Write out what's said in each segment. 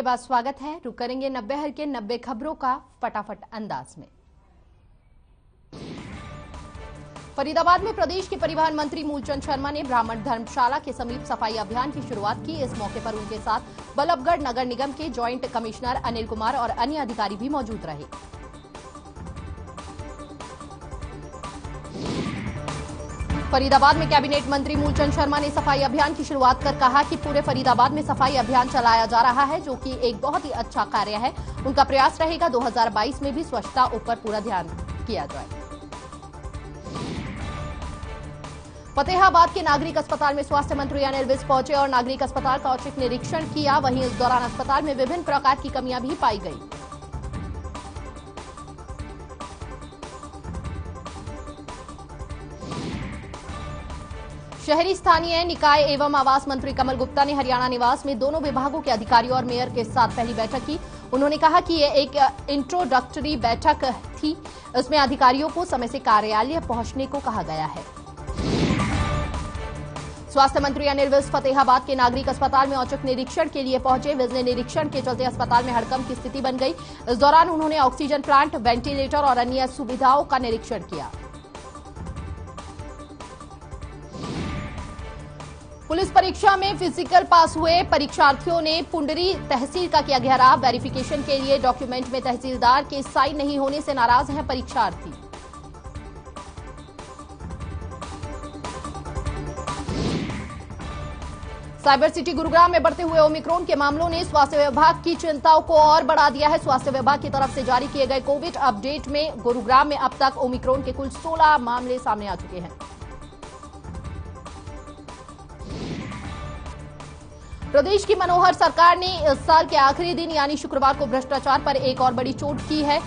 के बाद स्वागत है। रुक करेंगे 90 हर के 90 खबरों का फटाफट अंदाज में। फरीदाबाद में प्रदेश के परिवहन मंत्री मूलचंद शर्मा ने ब्राह्मण धर्मशाला के समीप सफाई अभियान की शुरुआत की। इस मौके पर उनके साथ बल्लभगढ़ नगर निगम के जॉइंट कमिश्नर अनिल कुमार और अन्य अधिकारी भी मौजूद रहे। फरीदाबाद में कैबिनेट मंत्री मूलचंद शर्मा ने सफाई अभियान की शुरुआत कर कहा कि पूरे फरीदाबाद में सफाई अभियान चलाया जा रहा है, जो कि एक बहुत ही अच्छा कार्य है। उनका प्रयास रहेगा 2022 में भी स्वच्छता ऊपर पूरा ध्यान किया जाए। फतेहाबाद के नागरिक अस्पताल में स्वास्थ्य मंत्री अनिल विज पहुंचे और नागरिक अस्पताल का औचक निरीक्षण किया। वहीं इस दौरान अस्पताल में विभिन्न प्रकार की कमियां भी पाई गई। शहरी स्थानीय निकाय एवं आवास मंत्री कमल गुप्ता ने हरियाणा निवास में दोनों विभागों के अधिकारियों और मेयर के साथ पहली बैठक की। उन्होंने कहा कि यह एक इंट्रोडक्टरी बैठक थी। इसमें अधिकारियों को समय से कार्यालय पहुंचने को कहा गया है। स्वास्थ्य मंत्री अनिल विज फतेहाबाद के नागरिक अस्पताल में औचक निरीक्षण के लिए पहुंचे। विज ने निरीक्षण के चलते अस्पताल में हड़कंप की स्थिति बन गई। इस दौरान उन्होंने ऑक्सीजन प्लांट, वेंटिलेटर और अन्य सुविधाओं का निरीक्षण किया। पुलिस परीक्षा में फिजिकल पास हुए परीक्षार्थियों ने पुंडरी तहसील का किया घेराव। वेरिफिकेशन के लिए डॉक्यूमेंट में तहसीलदार के साइन नहीं होने से नाराज हैं परीक्षार्थी। साइबर सिटी गुरुग्राम में बढ़ते हुए ओमिक्रॉन के मामलों ने स्वास्थ्य विभाग की चिंताओं को और बढ़ा दिया है। स्वास्थ्य विभाग की तरफ से जारी किए गए कोविड अपडेट में गुरुग्राम में अब तक ओमिक्रॉन के कुल 16 मामले सामने आ चुके हैं। प्रदेश की मनोहर सरकार ने इस साल के आखिरी दिन यानी शुक्रवार को भ्रष्टाचार पर एक और बड़ी चोट की है।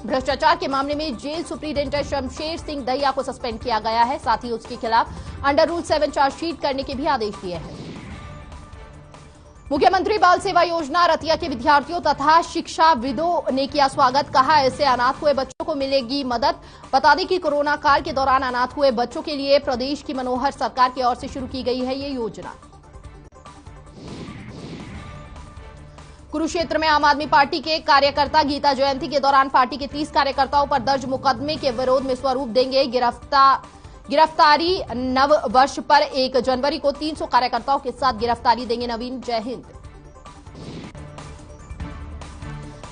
भ्रष्टाचार के मामले में जेल सुप्रीडेंटेंट शमशेर सिंह दहिया को सस्पेंड किया गया है। साथ ही उसके खिलाफ अंडर रूल 7 चार्जशीट करने के भी आदेश दिए हैं। मुख्यमंत्री बाल सेवा योजना रतिया के विद्यार्थियों तथा शिक्षाविदों ने किया स्वागत। कहा इससे अनाथ हुए बच्चों को मिलेगी मदद। बता दें कि कोरोना काल के दौरान अनाथ हुए बच्चों के लिए प्रदेश की मनोहर सरकार की ओर से शुरू की गई है ये योजना। कुरुक्षेत्र में आम आदमी पार्टी के कार्यकर्ता गीता जयंती के दौरान पार्टी के 30 कार्यकर्ताओं पर दर्ज मुकदमे के विरोध में स्वरूप देंगे। गिरफ्तारी नव वर्ष पर 1 जनवरी को 300 कार्यकर्ताओं के साथ गिरफ्तारी देंगे नवीन। जय हिंद।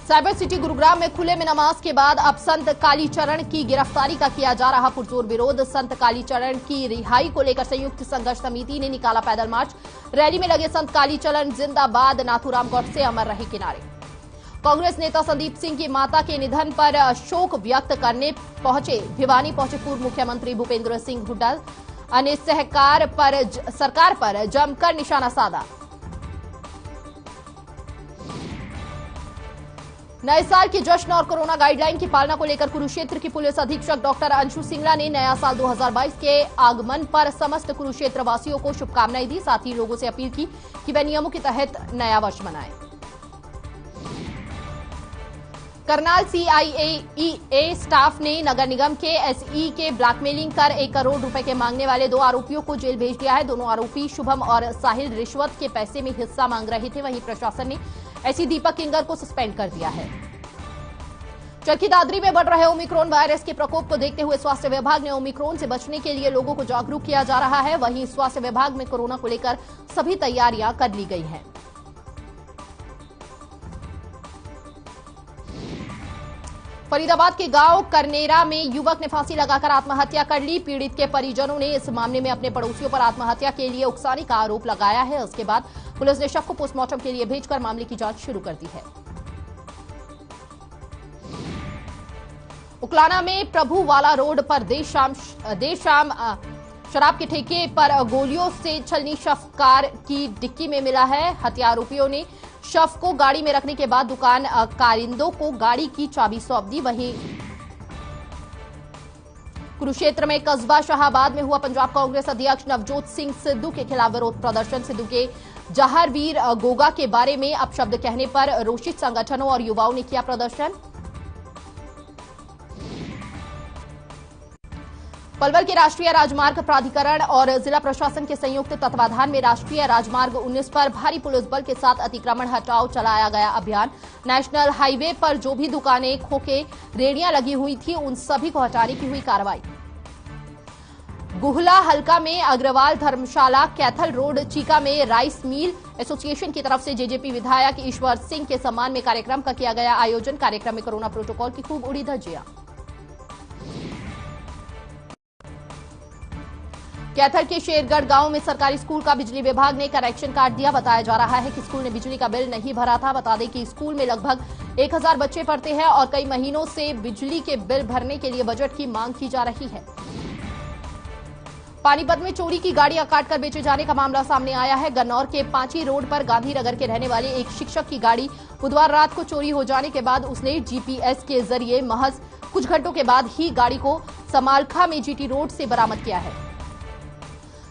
साइबर सिटी गुरुग्राम में खुले में नमाज के बाद अब संत कालीचरण की गिरफ्तारी का किया जा रहा पुरजोर विरोध। संत कालीचरण की रिहाई को लेकर संयुक्त संघर्ष समिति ने निकाला पैदल मार्च। रैली में लगे संत कालीचरण जिंदाबाद, नाथूराम गौडसे अमर रहे किनारे। कांग्रेस नेता संदीप सिंह की माता के निधन पर शोक व्यक्त करने भिवानी पहुंचे पूर्व मुख्यमंत्री भूपेंद्र सिंह हुड्डा ने सरकार पर जमकर निशाना साधा। नए साल के जश्न और कोरोना गाइडलाइन की पालना को लेकर कुरुक्षेत्र की पुलिस अधीक्षक डॉक्टर अंशु सिंगला ने नया साल 2022 के आगमन पर समस्त कुरुक्षेत्र वासियों को शुभकामनाएं दी। साथ ही लोगों से अपील की कि वे नियमों के तहत नया वर्ष मनाएं। करनाल सीआईए स्टाफ ने नगर निगम के एसई के ब्लैकमेलिंग कर 1 करोड़ रुपए के मांगने वाले 2 आरोपियों को जेल भेज दिया है। दोनों आरोपी शुभम और साहिल रिश्वत के पैसे में हिस्सा मांग रहे थे। वहीं प्रशासन ने एसई दीपक किंगर को सस्पेंड कर दिया है। चरखी दादरी में बढ़ रहे ओमिक्रॉन वायरस के प्रकोप को देखते हुए स्वास्थ्य विभाग ने ओमिक्रॉन से बचने के लिए लोगों को जागरूक किया जा रहा है। वहीं स्वास्थ्य विभाग में कोरोना को लेकर सभी तैयारियां कर ली गई हैं। फरीदाबाद के गांव करनेरा में युवक ने फांसी लगाकर आत्महत्या कर ली। पीड़ित के परिजनों ने इस मामले में अपने पड़ोसियों पर आत्महत्या के लिए उकसाने का आरोप लगाया है। उसके बाद पुलिस ने शव को पोस्टमार्टम के लिए भेजकर मामले की जांच शुरू कर दी है। उकलाना में प्रभुवाला रोड पर देर शाम शराब के ठेके पर गोलियों से छलनी शव कार की डिक्की में मिला है। हत्या आरोपियों ने शव को गाड़ी में रखने के बाद दुकान कारिंदों को गाड़ी की चाबी सौंप दी। वहीं कुरुक्षेत्र में कस्बा शाहाबाद में हुआ पंजाब कांग्रेस अध्यक्ष नवजोत सिंह सिद्धू के खिलाफ विरोध प्रदर्शन। सिद्धू के जहारवीर गोगा के बारे में अपशब्द कहने पर रोषित संगठनों और युवाओं ने किया प्रदर्शन। पलवल के राष्ट्रीय राजमार्ग प्राधिकरण और जिला प्रशासन के संयुक्त तत्वाधान में राष्ट्रीय राजमार्ग 19 पर भारी पुलिस बल के साथ अतिक्रमण हटाओ चलाया गया अभियान। नेशनल हाईवे पर जो भी दुकानें, खोखे, रेहड़ियां लगी हुई थी, उन सभी को हटाने की हुई कार्रवाई। गुहला हल्का में अग्रवाल धर्मशाला, कैथल रोड, चीका में राइस मिल एसोसिएशन की तरफ से जेजेपी विधायक ईश्वर सिंह के सम्मान में कार्यक्रम का किया गया आयोजन। कार्यक्रम में कोरोना प्रोटोकॉल की खूब उड़ी धज्जियां। कैथल के शेरगढ़ गांव में सरकारी स्कूल का बिजली विभाग ने कनेक्शन काट दिया। बताया जा रहा है कि स्कूल ने बिजली का बिल नहीं भरा था। बता दें कि स्कूल में लगभग 1000 बच्चे पढ़ते हैं और कई महीनों से बिजली के बिल भरने के लिए बजट की मांग की जा रही है। पानीपत में चोरी की गाड़ियां काटकर बेचे जाने का मामला सामने आया है। गन्नौर के पांची रोड पर गांधीनगर के रहने वाले एक शिक्षक की गाड़ी बुधवार रात को चोरी हो जाने के बाद उसने जीपीएस के जरिए महज कुछ घंटों के बाद ही गाड़ी को समालखा में जीटी रोड से बरामद किया है।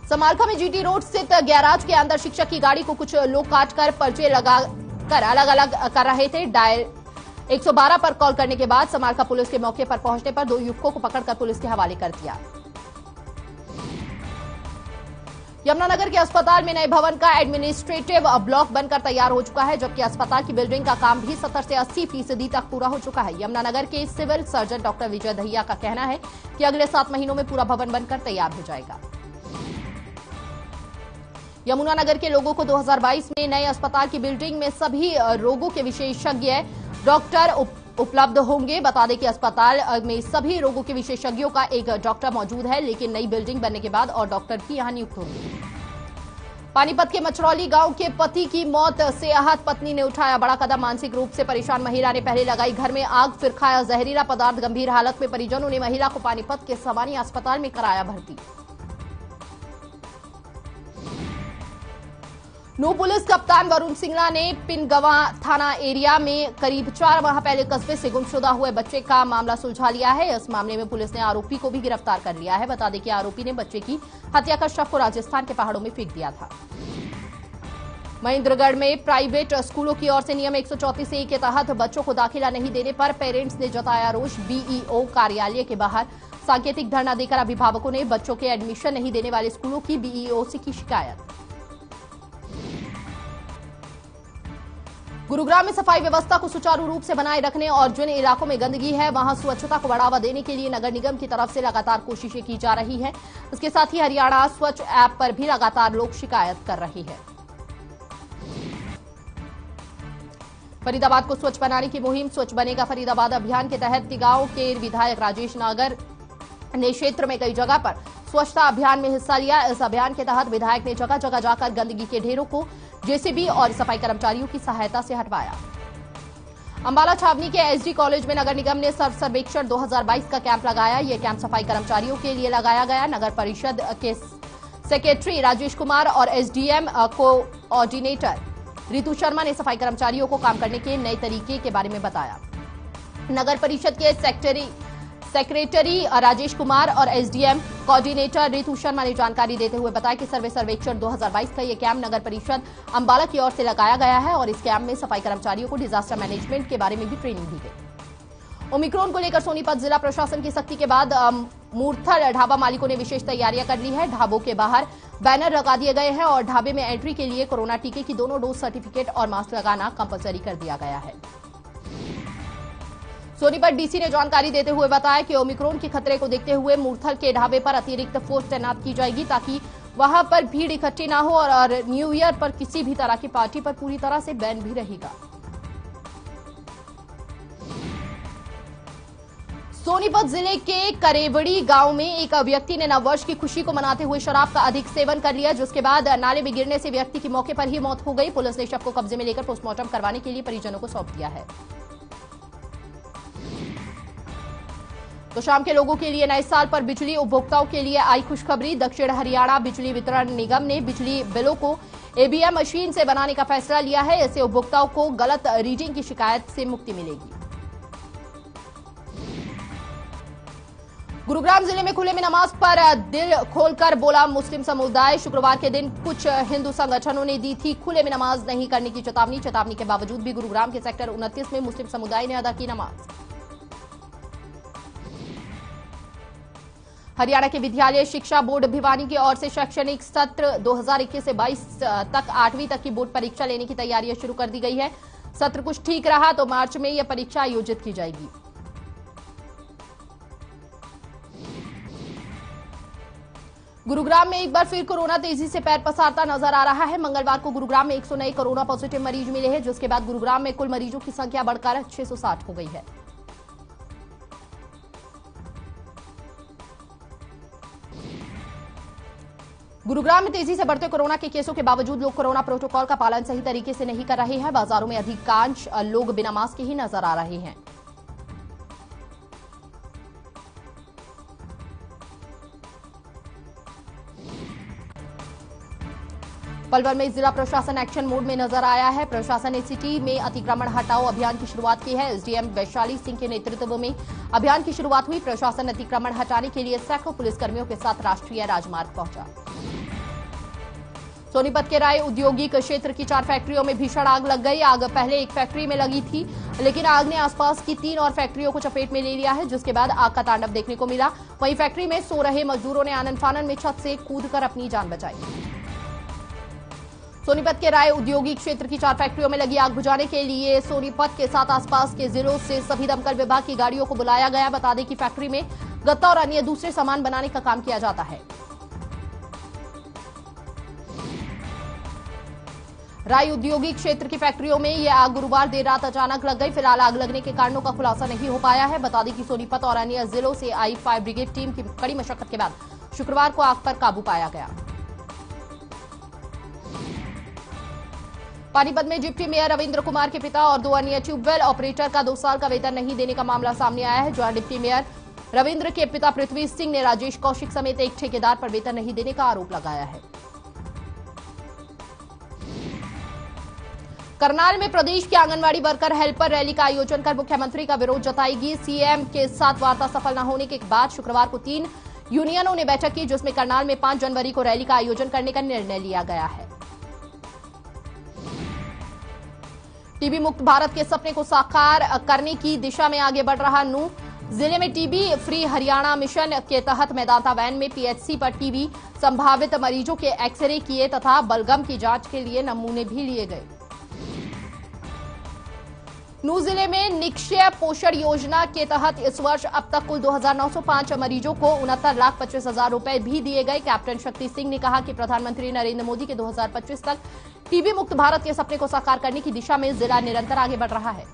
समालखा में जीटी रोड स्थित गैराज के अंदर शिक्षक की गाड़ी को कुछ लोग काटकर पर्चे लगाकर अलग अलग कर रहे थे। डायल 112 पर कॉल करने के बाद समालखा पुलिस के मौके पर पहुंचने पर 2 युवकों को पकड़कर पुलिस के हवाले कर दिया। यमुनानगर के अस्पताल में नए भवन का एडमिनिस्ट्रेटिव ब्लॉक बनकर तैयार हो चुका है, जबकि अस्पताल की बिल्डिंग का काम भी 70 से 80% तक पूरा हो चुका है। यमुनानगर के civil surgeon doctor Vijay Dahiya का कहना है कि अगले 7 महीनों में पूरा भवन बनकर तैयार हो जाएगा। यमुनानगर के लोगों को 2022 में नए अस्पताल की बिल्डिंग में सभी रोगों के विशेषज्ञ डॉक्टर उपलब्ध होंगे। बता दें कि अस्पताल में सभी रोगों के विशेषज्ञों का एक डॉक्टर मौजूद है, लेकिन नई बिल्डिंग बनने के बाद और डॉक्टर भी यहां नियुक्त होंगे। पानीपत के मछरौली गांव के पति की मौत से आहत पत्नी ने उठाया बड़ा कदम। मानसिक रूप से परेशान महिला ने पहले लगाई घर में आग, फिर खाया जहरीला पदार्थ। गंभीर हालत में परिजनों ने महिला को पानीपत के सवानी अस्पताल में कराया भर्ती। नौ पुलिस कप्तान वरुण सिंगला ने पिनगवा थाना एरिया में करीब 4 माह पहले कस्बे से गुमशुदा हुए बच्चे का मामला सुलझा लिया है। इस मामले में पुलिस ने आरोपी को भी गिरफ्तार कर लिया है। बता दें कि आरोपी ने बच्चे की हत्या कर शव को राजस्थान के पहाड़ों में फेंक दिया था। महेंद्रगढ़ में प्राइवेट स्कूलों की ओर से नियम 134A के तहत बच्चों को दाखिला नहीं देने पर पेरेंट्स ने जताया रोष। बीईओ कार्यालय के बाहर सांकेतिक धरना देकर अभिभावकों ने बच्चों के एडमिशन नहीं देने वाले स्कूलों की बीईओ से की शिकायत। गुरुग्राम में सफाई व्यवस्था को सुचारू रूप से बनाए रखने और जिन इलाकों में गंदगी है वहां स्वच्छता को बढ़ावा देने के लिए नगर निगम की तरफ से लगातार कोशिशें की जा रही हैं। इसके साथ ही हरियाणा स्वच्छ ऐप पर भी लगातार लोग शिकायत कर रहे हैं। फरीदाबाद को स्वच्छ बनाने की मुहिम स्वच्छ बनेगा फरीदाबाद अभियान के तहत तिगांव के विधायक राजेश नागर ने क्षेत्र में कई जगह पर स्वच्छता अभियान में हिस्सा लिया। इस अभियान के तहत विधायक ने जगह जगह जाकर गंदगी के ढेरों को जेसीबी और सफाई कर्मचारियों की सहायता से हटवाया। अंबाला छावनी के एसडी कॉलेज में नगर निगम ने सर्वेक्षण 2022 का कैंप लगाया। यह कैंप सफाई कर्मचारियों के लिए लगाया गया। नगर परिषद के सेक्रेटरी राजेश कुमार और एसडीएम कोऑर्डिनेटर रितु शर्मा ने सफाई कर्मचारियों को काम करने के नए तरीके के बारे में बताया। नगर परिषद के सेक्रेटरी राजेश कुमार और एसडीएम कोऑर्डिनेटर रितु शर्मा ने जानकारी देते हुए बताया कि सर्वेक्षण 2022 का यह कैंप नगर परिषद अंबाला की ओर से लगाया गया है और इस कैंप में सफाई कर्मचारियों को डिजास्टर मैनेजमेंट के बारे में भी ट्रेनिंग दी गई। ओमिक्रॉन को लेकर सोनीपत जिला प्रशासन की सख्ती के बाद मूर्थल ढाबा मालिकों ने विशेष तैयारियां कर ली है। ढाबों के बाहर बैनर लगा दिए गए हैं और ढाबे में एंट्री के लिए कोरोना टीके की दोनों डोज सर्टिफिकेट और मास्क लगाना कंपलसरी कर दिया गया है। सोनीपत डीसी ने जानकारी देते हुए बताया कि ओमिक्रॉन के खतरे को देखते हुए मूर्थल के ढाबे पर अतिरिक्त फोर्स तैनात की जाएगी ताकि वहां पर भीड़ इकट्ठी ना हो और न्यू ईयर पर किसी भी तरह की पार्टी पर पूरी तरह से बैन भी रहेगा। सोनीपत जिले के करेवड़ी गांव में एक व्यक्ति ने नववर्ष की खुशी को मनाते हुए शराब का अधिक सेवन कर लिया, जिसके बाद नाले में गिरने से व्यक्ति की मौके पर ही मौत हो गई। पुलिस ने शव को कब्जे में लेकर पोस्टमार्टम करवाने के लिए परिजनों को सौंप दिया है। तो शाम के लोगों के लिए नए साल पर बिजली उपभोक्ताओं के लिए आई खुशखबरी। दक्षिण हरियाणा बिजली वितरण निगम ने बिजली बिलों को ईवीएम मशीन से बनाने का फैसला लिया है। इससे उपभोक्ताओं को गलत रीडिंग की शिकायत से मुक्ति मिलेगी। गुरुग्राम जिले में खुले में नमाज पर दिल खोलकर बोला मुस्लिम समुदाय। शुक्रवार के दिन कुछ हिंदू संगठनों ने दी थी खुले में नमाज नहीं करने की चेतावनी के बावजूद भी गुरुग्राम के सेक्टर 29 में मुस्लिम समुदाय ने अदा की नमाज। हरियाणा के विद्यालय शिक्षा बोर्ड भिवानी की ओर से शैक्षणिक सत्र 2021 से 22 तक 8वीं तक की बोर्ड परीक्षा लेने की तैयारियां शुरू कर दी गई है। सत्र कुछ ठीक रहा तो मार्च में यह परीक्षा आयोजित की जाएगी। गुरुग्राम में एक बार फिर कोरोना तेजी से पैर पसारता नजर आ रहा है। मंगलवार को गुरुग्राम में 100 नए कोरोना पॉजिटिव मरीज मिले हैं, जिसके बाद गुरुग्राम में कुल मरीजों की संख्या बढ़कर 660 हो गई है। गुरुग्राम में तेजी से बढ़ते कोरोना के केसों के बावजूद लोग कोरोना प्रोटोकॉल का पालन सही तरीके से नहीं कर रहे हैं। बाजारों में अधिकांश लोग बिना मास्क के ही नजर आ रहे हैं। पलवल में जिला प्रशासन एक्शन मोड में नजर आया है। प्रशासन ने सिटी में अतिक्रमण हटाओ अभियान की शुरुआत की है। एसडीएम वैशाली सिंह के नेतृत्व में अभियान की शुरुआत हुई। प्रशासन अतिक्रमण हटाने के लिए सैकड़ों पुलिसकर्मियों के साथ राष्ट्रीय राजमार्ग पहुंचा। सोनीपत के राय औद्योगिक क्षेत्र की 4 फैक्ट्रियों में भीषण आग लग गई। आग पहले एक फैक्ट्री में लगी थी, लेकिन आग ने आसपास की 3 और फैक्ट्रियों को चपेट में ले लिया है, जिसके बाद आग का तांडव देखने को मिला। वहीं फैक्ट्री में सो रहे मजदूरों ने आनन फानन में छत से कूदकर अपनी जान बचाई। सोनीपत के राय औद्योगिक क्षेत्र की 4 फैक्ट्रियों में लगी आग बुझाने के लिए सोनीपत के साथ आसपास के जिलों से सभी दमकल विभाग की गाड़ियों को बुलाया गया। बता दें कि फैक्ट्री में गत्ता और अन्य दूसरे सामान बनाने का काम किया जाता है। राय औद्योगिक क्षेत्र की फैक्ट्रियों में यह आग गुरुवार देर रात अचानक लग गई। फिलहाल आग लगने के कारणों का खुलासा नहीं हो पाया है। बता दें कि सोनीपत और अन्य जिलों से आई फायर ब्रिगेड टीम की कड़ी मशक्कत के बाद शुक्रवार को आग पर काबू पाया गया। पानीपत में डिप्टी मेयर रविंद्र कुमार के पिता और 2 अन्य ट्यूबवेल ऑपरेटर का 2 साल का वेतन नहीं देने का मामला सामने आया है। जहां डिप्टी मेयर रविंद्र के पिता पृथ्वी सिंह ने राजेश कौशिक समेत एक ठेकेदार पर वेतन नहीं देने का आरोप लगाया है। करनाल में प्रदेश के आंगनवाड़ी वर्कर हेल्पर रैली का आयोजन कर मुख्यमंत्री का विरोध जताएगी। सीएम के साथ वार्ता सफल न होने के बाद शुक्रवार को 3 यूनियनों ने बैठक की, जिसमें करनाल में 5 जनवरी को रैली का आयोजन करने का निर्णय लिया गया है। टीबी मुक्त भारत के सपने को साकार करने की दिशा में आगे बढ़ रहा नूंह जिले में टीबी फ्री हरियाणा मिशन के तहत मैदाता वैन में पीएचसी पर टीबी संभावित मरीजों के एक्सरे किए तथा बलगम की जांच के लिए नमूने भी लिए गए। नूंह जिले में निक्षय पोषण योजना के तहत इस वर्ष अब तक कुल 2,905 मरीजों को 69,25,000 रुपए भी दिए गए। कैप्टन शक्ति सिंह ने कहा कि प्रधानमंत्री नरेंद्र मोदी के 2025 तक टीबी मुक्त भारत के सपने को साकार करने की दिशा में जिला निरंतर आगे बढ़ रहा है।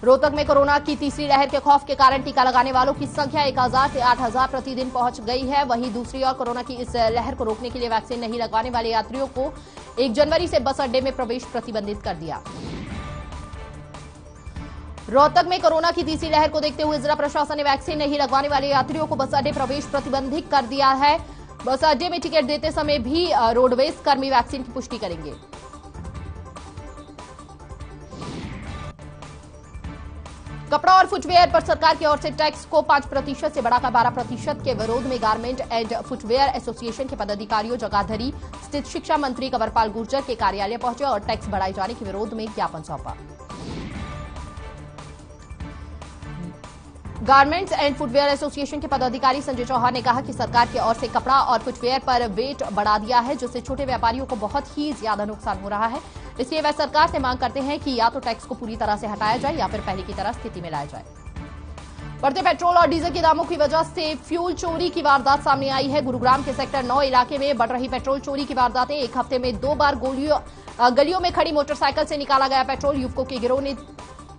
रोहतक में कोरोना की तीसरी लहर के खौफ के कारण टीका लगाने वालों की संख्या 1,000 से 8,000 प्रतिदिन पहुंच गई है। वहीं दूसरी ओर कोरोना की इस लहर को रोकने के लिए वैक्सीन नहीं लगवाने वाले यात्रियों को 1 जनवरी से बस अड्डे में प्रवेश प्रतिबंधित कर दिया। रोहतक में कोरोना की तीसरी लहर को देखते हुए जिला प्रशासन ने वैक्सीन नहीं लगवाने वाले यात्रियों को बस अड्डे प्रवेश प्रतिबंधित कर दिया है। बस अड्डे में टिकट देते समय भी रोडवेज कर्मी वैक्सीन की पुष्टि करेंगे। कपड़ा और फुटवेयर पर सरकार की ओर से टैक्स को 5% से बढ़ाकर 12% के विरोध में गारमेंट एंड फुटवेयर एसोसिएशन के पदाधिकारियों जगाधरी स्थित शिक्षा मंत्री कंवरपाल गुर्जर के कार्यालय पहुंचे और टैक्स बढ़ाए जाने के विरोध में ज्ञापन सौंपा। गारमेंट्स एंड फुटवेयर एसोसिएशन के पदाधिकारी संजय चौहान ने कहा कि सरकार की ओर से कपड़ा और फुटवेयर पर वेट बढ़ा दिया है, जिससे छोटे व्यापारियों को बहुत ही ज्यादा नुकसान हो रहा है। इसलिए वह सरकार से मांग करते हैं कि या तो टैक्स को पूरी तरह से हटाया जाए या फिर पहले की तरह स्थिति में लाया जाए। बढ़ते पेट्रोल और डीजल के दामों की वजह से फ्यूल चोरी की वारदात सामने आई है। गुरुग्राम के सेक्टर 9 इलाके में बढ़ रही पेट्रोल चोरी की वारदातें। एक हफ्ते में 2 बार गलियों में खड़ी मोटरसाइकिल से निकाला गया पेट्रोल। युवकों के गिरोह ने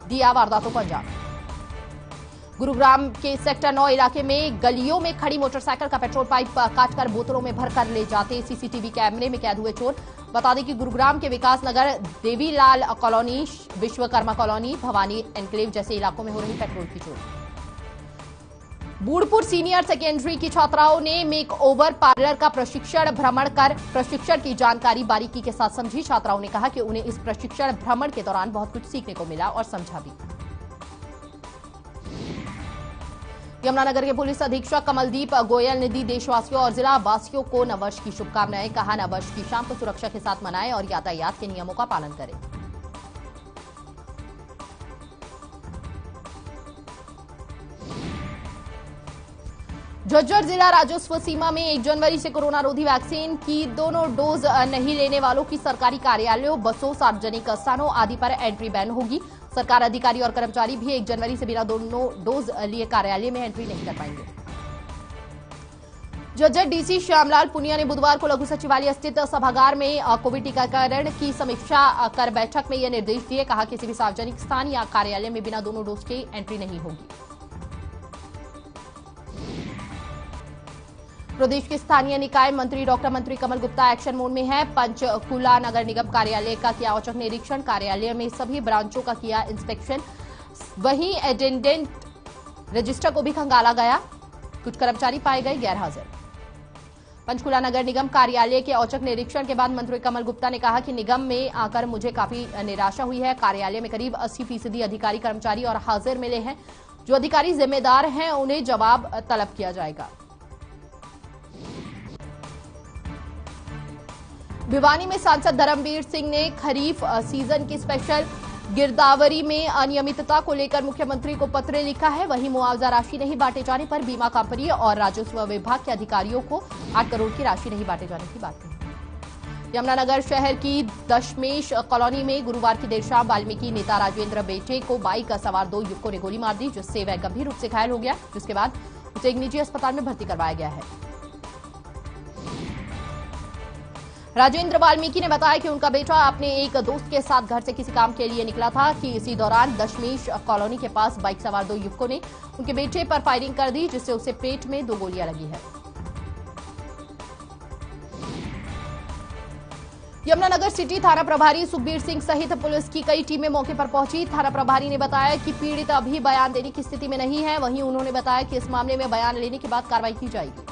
दिया वारदातों को अंजाम। गुरुग्राम के सेक्टर 9 इलाके में गलियों में खड़ी मोटरसाइकिल का पेट्रोल पाइप काटकर बोतलों में भरकर ले जाते सीसीटीवी कैमरे में कैद हुए चोर। बता दें कि गुरुग्राम के Vikas Nagar, Devilal colony, Vishwakarma colony, Bhavani enclave जैसे इलाकों में हो रही पेट्रोल की चोरी। बूढ़पुर सीनियर सेकेंडरी की छात्राओं ने मेक ओवर पार्लर का प्रशिक्षण भ्रमण कर प्रशिक्षण की जानकारी बारीकी के साथ समझी। छात्राओं ने कहा कि उन्हें इस प्रशिक्षण भ्रमण के दौरान बहुत कुछ सीखने को मिला और समझा भी। यमुनानगर के पुलिस अधीक्षक कमलदीप गोयल ने दी देशवासियों और जिला वासियों को नववर्ष की शुभकामनाएं। कहा, नववर्ष की शाम को सुरक्षा के साथ मनाएं और यातायात के नियमों का पालन करें। झज्जर जिला राजस्व सीमा में 1 जनवरी से कोरोना रोधी वैक्सीन की दोनों डोज नहीं लेने वालों की सरकारी कार्यालयों, बसों, सार्वजनिक स्थानों आदि पर एंट्री बैन होगी। सरकार अधिकारी और कर्मचारी भी 1 जनवरी से बिना दोनों डोज लिए कार्यालय में एंट्री नहीं कर पाएंगे। झज्जर डीसी श्यामलाल पुनिया ने बुधवार को लघु सचिवालय स्थित सभागार में कोविड टीकाकरण की समीक्षा कर बैठक में यह निर्देश दिए। कहा किसी भी सार्वजनिक स्थान या कार्यालय में बिना दोनों डोज के एंट्री नहीं होगी। प्रदेश के स्थानीय निकाय मंत्री मंत्री कमल गुप्ता एक्शन मोड में है। पंचकुला नगर निगम कार्यालय का किया औचक निरीक्षण, कार्यालय में सभी ब्रांचों का किया इंस्पेक्शन। वहीं अटेंडेंट रजिस्टर को भी खंगाला गया, कुछ कर्मचारी पाए गए गैरहाजिर। पंचकुला नगर निगम कार्यालय के औचक निरीक्षण के बाद मंत्री कमल गुप्ता ने कहा कि निगम में आकर मुझे काफी निराशा हुई है। कार्यालय में करीब 80% अधिकारी कर्मचारी और हाजिर मिले हैं। जो अधिकारी जिम्मेदार हैं उन्हें जवाब तलब किया जाएगा। भिवानी में सांसद धर्मवीर सिंह ने खरीफ सीजन की स्पेशल गिरदावरी में अनियमितता को लेकर मुख्यमंत्री को पत्र लिखा है। वहीं मुआवजा राशि नहीं बांटे जाने पर बीमा कंपनी और राजस्व विभाग के अधिकारियों को 8 करोड़ की राशि नहीं बांटे जाने की बात कही। यमुनानगर शहर की दशमेश कॉलोनी में गुरुवार की देर शाम वाल्मीकि नेता राजेंद्र बेटे को बाइक सवार 2 युवकों ने गोली मार दी, जिससे वह गंभीर रूप से घायल हो गया, जिसके बाद उसे एक निजी अस्पताल में भर्ती करवाया गया है। राजेंद्र वाल्मीकि ने बताया कि उनका बेटा अपने एक दोस्त के साथ घर से किसी काम के लिए निकला था कि इसी दौरान दशमेश कॉलोनी के पास बाइक सवार 2 युवकों ने उनके बेटे पर फायरिंग कर दी, जिससे उसे पेट में 2 गोलियां लगी है। यमुनानगर सिटी थाना प्रभारी सुखबीर सिंह सहित पुलिस की कई टीमें मौके पर पहुंची। थाना प्रभारी ने बताया कि पीड़ित अभी बयान देने की स्थिति में नहीं है। वहीं उन्होंने बताया कि इस मामले में बयान लेने के बाद कार्रवाई की जाएगी।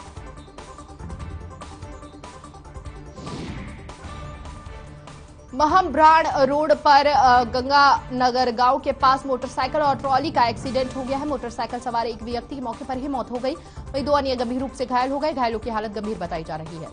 महमब्राण रोड पर गंगानगर गांव के पास मोटरसाइकिल और ट्रॉली का एक्सीडेंट हो गया है। मोटरसाइकिल सवार एक व्यक्ति की मौके पर ही मौत हो गई, वहीं 2 अन्य गंभीर रूप से घायल हो गए। घायलों की हालत गंभीर बताई जा रही है।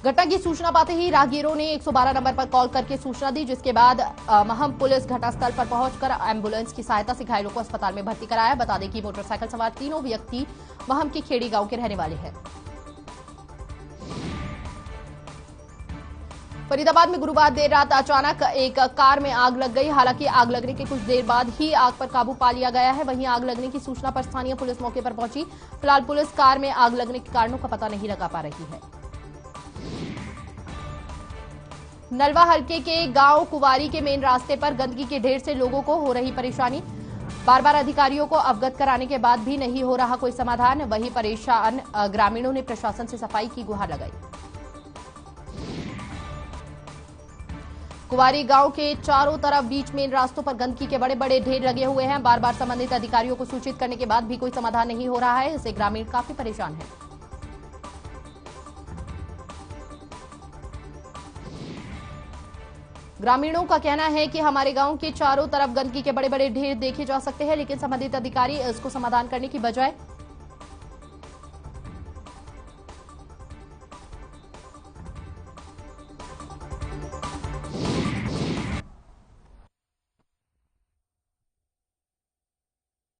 घटना की सूचना पाते ही राहगीरों ने 112 नंबर पर कॉल करके सूचना दी, जिसके बाद महम पुलिस घटनास्थल पर पहुंचकर एम्बुलेंस की सहायता से घायलों को अस्पताल में भर्ती कराया। बता दें कि मोटरसाइकिल सवार तीनों व्यक्ति महम के खेड़ी गांव के रहने वाले हैं। फरीदाबाद में गुरुवार देर रात अचानक एक कार में आग लग गई। हालांकि आग लगने के कुछ देर बाद ही आग पर काबू पा लिया गया है। वहीं आग लगने की सूचना पर स्थानीय पुलिस मौके पर पहुंची। फिलहाल पुलिस कार में आग लगने के कारणों का पता नहीं लगा पा रही है। नलवा हल्के के गांव कुवारी के मेन रास्ते पर गंदगी के ढेर से लोगों को हो रही परेशानी। बार बार अधिकारियों को अवगत कराने के बाद भी नहीं हो रहा कोई समाधान। वहीं परेशान ग्रामीणों ने प्रशासन से सफाई की गुहार लगाई। कुवारी गांव के चारों तरफ बीच मेन रास्तों पर गंदगी के बड़े बड़े ढेर लगे हुए हैं। बार बार संबंधित अधिकारियों को सूचित करने के बाद भी कोई समाधान नहीं हो रहा है। इससे ग्रामीण काफी परेशान हैं। ग्रामीणों का कहना है कि हमारे गांव के चारों तरफ गंदगी के बड़े बड़े ढेर देखे जा सकते हैं, लेकिन संबंधित अधिकारी इसको समाधान करने की बजाय